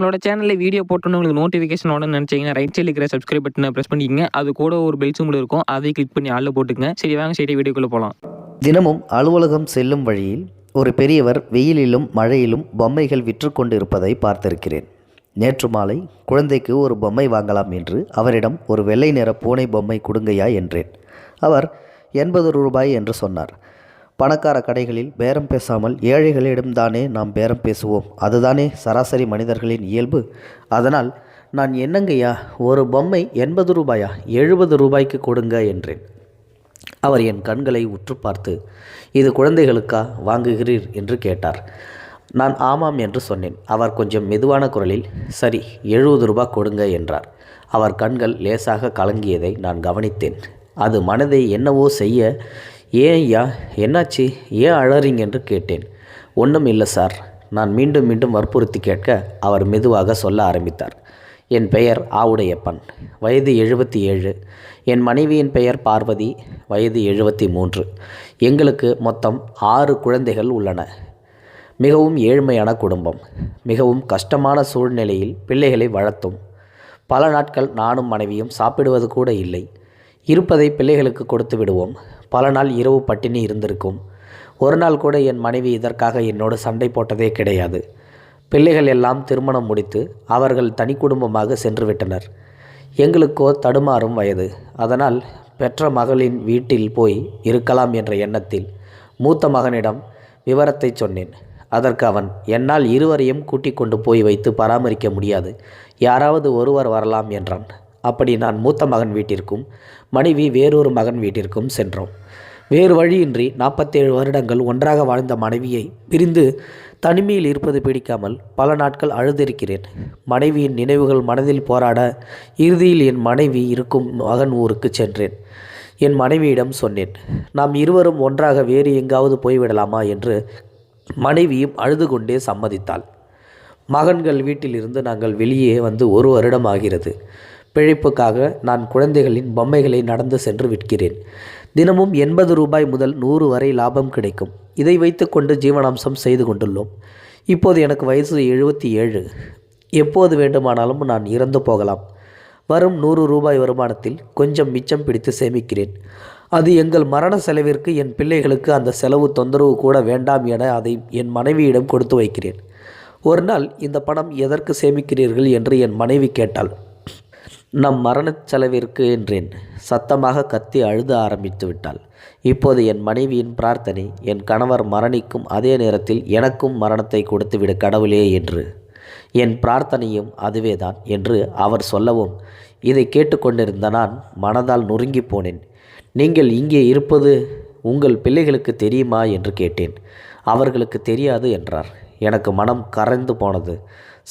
நம்மளோட சேனலில் வீடியோ போட்டோன்னு உங்களுக்கு நோட்டிஃபிகேஷன் உடனே நினச்சிங்கன்னா ரைட் சைடில் இருக்கிற சப்ஸ்கிரைப் பட்டனை ப்ரெஸ் பண்ணிக்கங்க. அது கூட ஒரு பெல் சிம்பிள் இருக்கும், அதை கிளிக் பண்ணி ஆளில் போட்டுக்கங்க. சரி வாங்க சரி வீடியோக்குள்ளே போகலாம். தினமும் அலுவலகம் செல்லும் வழியில் ஒரு பெரியவர் வெயிலிலும் மழையிலும் பொம்மைகள் விற்று கொண்டு இருப்பதை பார்த்திருக்கிறேன். நேற்று மாலை குழந்தைக்கு ஒரு பொம்மை வாங்கலாம் என்று அவரிடம் ஒரு வெள்ளை நிற பூனை பொம்மை கொடுங்கய்யா என்றேன். அவர் 80 ரூபாய் என்று சொன்னார். பணக்கார கடைகளில் பேரம் பேசாமல் ஏழைகளிடம்தானே நாம் பேரம் பேசுவோம். அதுதானே சராசரி மனிதர்களின் இயல்பு. அதனால் நான் என்னங்கய்யா ஒரு பொம்மை 80 ரூபாயா, 70 ரூபாய்க்கு கொடுங்க என்றேன். அவர் என் கண்களை உற்று பார்த்து, இது குழந்தைகளுக்கா வாங்குகிறீர் என்று கேட்டார். நான் ஆமாம் என்று சொன்னேன். அவர் கொஞ்சம் மெதுவான குரலில் சரி 70 ரூபாய் கொடுங்க என்றார். அவர் கண்கள் லேசாக கலங்கியதை நான் கவனித்தேன். அது மனதை என்னவோ செய்ய, ஏன் ஐயா என்னாச்சு, ஏன் அழறீங்க என்று கேட்டேன். ஒன்றும் இல்லை சார். நான் மீண்டும் மீண்டும் வற்புறுத்தி கேட்க அவர் மெதுவாக சொல்ல ஆரம்பித்தார். என் பெயர் ஆவுடையப்பன், வயது 77. என் மனைவியின் பெயர் பார்வதி, வயது 73. எங்களுக்கு மொத்தம் 6 குழந்தைகள் உள்ளன. மிகவும் ஏழ்மையான குடும்பம். மிகவும் கஷ்டமான சூழ்நிலையில் பிள்ளைகளை வளர்த்தும். பல நாட்கள் நானும் மனைவியும் சாப்பிடுவது கூட இல்லை. இருப்பதை பிள்ளைகளுக்கு கொடுத்து விடுவோம். பல நாள் இரவு பட்டினி இருந்திருக்கும். ஒரு நாள் கூட என் மனைவி இதற்காக என்னோடு சண்டை போட்டதே கிடையாது. பிள்ளைகள் எல்லாம் திருமணம் முடித்து அவர்கள் தனி குடும்பமாக சென்று விட்டனர். எங்களுக்கோ தடுமாறும் வயது. அதனால் பெற்ற மகளின் வீட்டில் போய் இருக்கலாம் என்ற எண்ணத்தில் மூத்த மகனிடம் விவரத்தை சொன்னேன். அதற்கு அவன், என்னால் இருவரையும் கூட்டிக் கொண்டு போய் வைத்து பராமரிக்க முடியாது, யாராவது ஒருவர் வரலாம் என்றான். அப்படி நான் மூத்த மகன் வீட்டிற்கும் மனைவி வேறொரு மகன் வீட்டிற்கும் சென்றோம். வேறு வழியின்றி 47 வருடங்கள் ஒன்றாக வாழ்ந்த மனைவியை பிரிந்து தனிமையில் இருப்பது பிடிக்காமல் பல நாட்கள் அழுதிருக்கிறேன். மனைவியின் நினைவுகள் மனதில் போராட இறுதியில் என் மனைவி இருக்கும் மகன் ஊருக்கு சென்றேன். என் மனைவியிடம் சொன்னேன், நாம் இருவரும் ஒன்றாக வேறு எங்காவது போய்விடலாமா என்று. மனைவியும் அழுது கொண்டே சம்மதித்தாள். மகன்கள் வீட்டிலிருந்து நாங்கள் வெளியே வந்து 1 வருடம் ஆகிறது. பிழைப்புக்காக நான் குழந்தைகளின் பொம்மைகளை நடந்து சென்று விற்கிறேன். தினமும் 80 ரூபாய் முதல் 100 வரை லாபம் கிடைக்கும். இதை வைத்து கொண்டு ஜீவனாம்சம் செய்து கொண்டுள்ளோம். இப்போது எனக்கு வயசு 77. எப்போது வேண்டுமானாலும் நான் இறந்து போகலாம். வரும் 100 ரூபாய் வருமானத்தில் கொஞ்சம் மிச்சம் பிடித்து சேமிக்கிறேன். அது எங்கள் மரண செலவிற்கு, என் பிள்ளைகளுக்கு அந்த செலவு தொந்தரவு கூட வேண்டாம் என அதை என் மனைவியிடம் கொடுத்து வைக்கிறேன். ஒரு நாள், இந்த பணம் எதற்கு சேமிக்கிறீர்கள் என்று என் மனைவி கேட்டாள். நம் மரணச் செலவிற்கு என்றேன். சத்தமாக கத்தி அழுத ஆரம்பித்து விட்டாள். இப்போது என் மனைவியின் பிரார்த்தனை, என் கணவர் மரணிக்கும் அதே நேரத்தில் எனக்கும் மரணத்தை கொடுத்துவிடு கடவுளே என்று. என் பிரார்த்தனையும் அதுவேதான் என்று அவர் சொல்லவும் இதை கேட்டுக்கொண்டிருந்த நான் மனதால் நொறுங்கி போனேன். நீங்கள் இங்கே இருப்பது உங்கள் பிள்ளைகளுக்கு தெரியுமா என்று கேட்டேன். அவர்களுக்கு தெரியாது என்றார். எனக்கு மனம் கரைந்து போனது.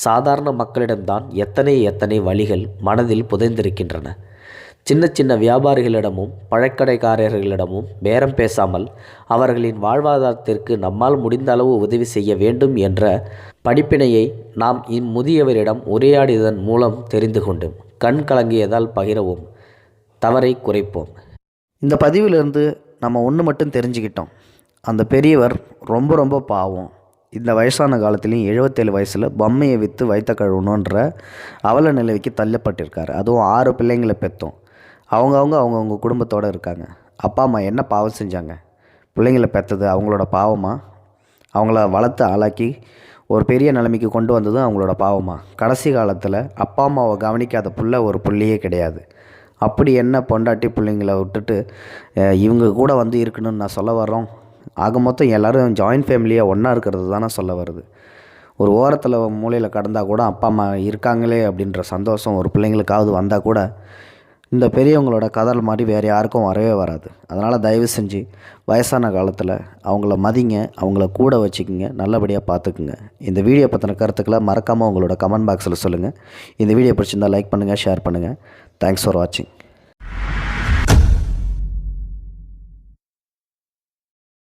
சாதாரண மக்களிடம்தான் எத்தனை வழிகள் மனதில் புதைந்திருக்கின்றன. சின்ன சின்ன வியாபாரிகளிடமும் பழக்கடைக்காரர்களிடமும் பேரம் பேசாமல் அவர்களின் வாழ்வாதாரத்திற்கு நம்மால் முடிந்த அளவு உதவி செய்ய வேண்டும் என்ற படிப்பினையை நாம் இம்முதியவரிடம் உரையாடியதன் மூலம் தெரிந்து கொண்டோம். கண் கலங்கியதால் பகிரவும், தவறை குறைப்போம். இந்த பதிவிலிருந்து நம்ம ஒன்று மட்டும் தெரிஞ்சுக்கிட்டோம். அந்த பெரியவர் ரொம்ப பாவம். இந்த வயசான காலத்துலேயும் 77 வயசில் பொம்மையை விற்று வயிற்ற கழுவணுன்ற அவல நிலைக்கு தள்ளப்பட்டிருக்காரு. அதுவும் 6 பிள்ளைங்களை பெற்றோம். அவங்கவுங்க குடும்பத்தோடு இருக்காங்க. அப்பா அம்மா என்ன பாவம் செஞ்சாங்க? பிள்ளைங்களை பெற்றது அவங்களோட பாவமா? அவங்கள வளர்த்து ஆளாக்கி ஒரு பெரிய நிலைமைக்கு கொண்டு வந்ததும் அவங்களோட பாவமா? கடைசி காலத்தில் அப்பா அம்மாவை கவனிக்காத ஒரு புள்ளையே கிடையாது. அப்படி என்ன பொண்டாட்டி பிள்ளைங்களை விட்டுட்டு இவங்க கூட வந்து இருக்கணும்னு நான் சொல்ல வரோம். ஆக மொத்தம் எல்லோரும் ஜாயின்ட் ஃபேமிலியாக ஒன்றா இருக்கிறது தானே சொல்ல வருது. ஒரு ஓரத்தில் மூலையில் கடந்தால் கூட அப்பா அம்மா இருக்காங்களே அப்படின்ற சந்தோஷம் ஒரு பிள்ளைங்களுக்காவது வந்தால் கூட இந்த பெரியவங்களோட கதல் மாதிரி வேறு யாருக்கும் வரவே வராது. அதனால் தயவு செஞ்சு வயசான காலத்தில் அவங்கள மதிங்க, அவங்கள கூட வச்சுக்கோங்க, நல்லபடியாக பார்த்துக்குங்க. இந்த வீடியோ பற்றின கருத்துக்களை மறக்காமல் உங்களோட கமெண்ட் பாக்ஸில் சொல்லுங்கள். இந்த வீடியோ பிடிச்சிருந்தால் லைக் பண்ணுங்கள், ஷேர் பண்ணுங்கள். தேங்க்ஸ் ஃபார் வாட்சிங்.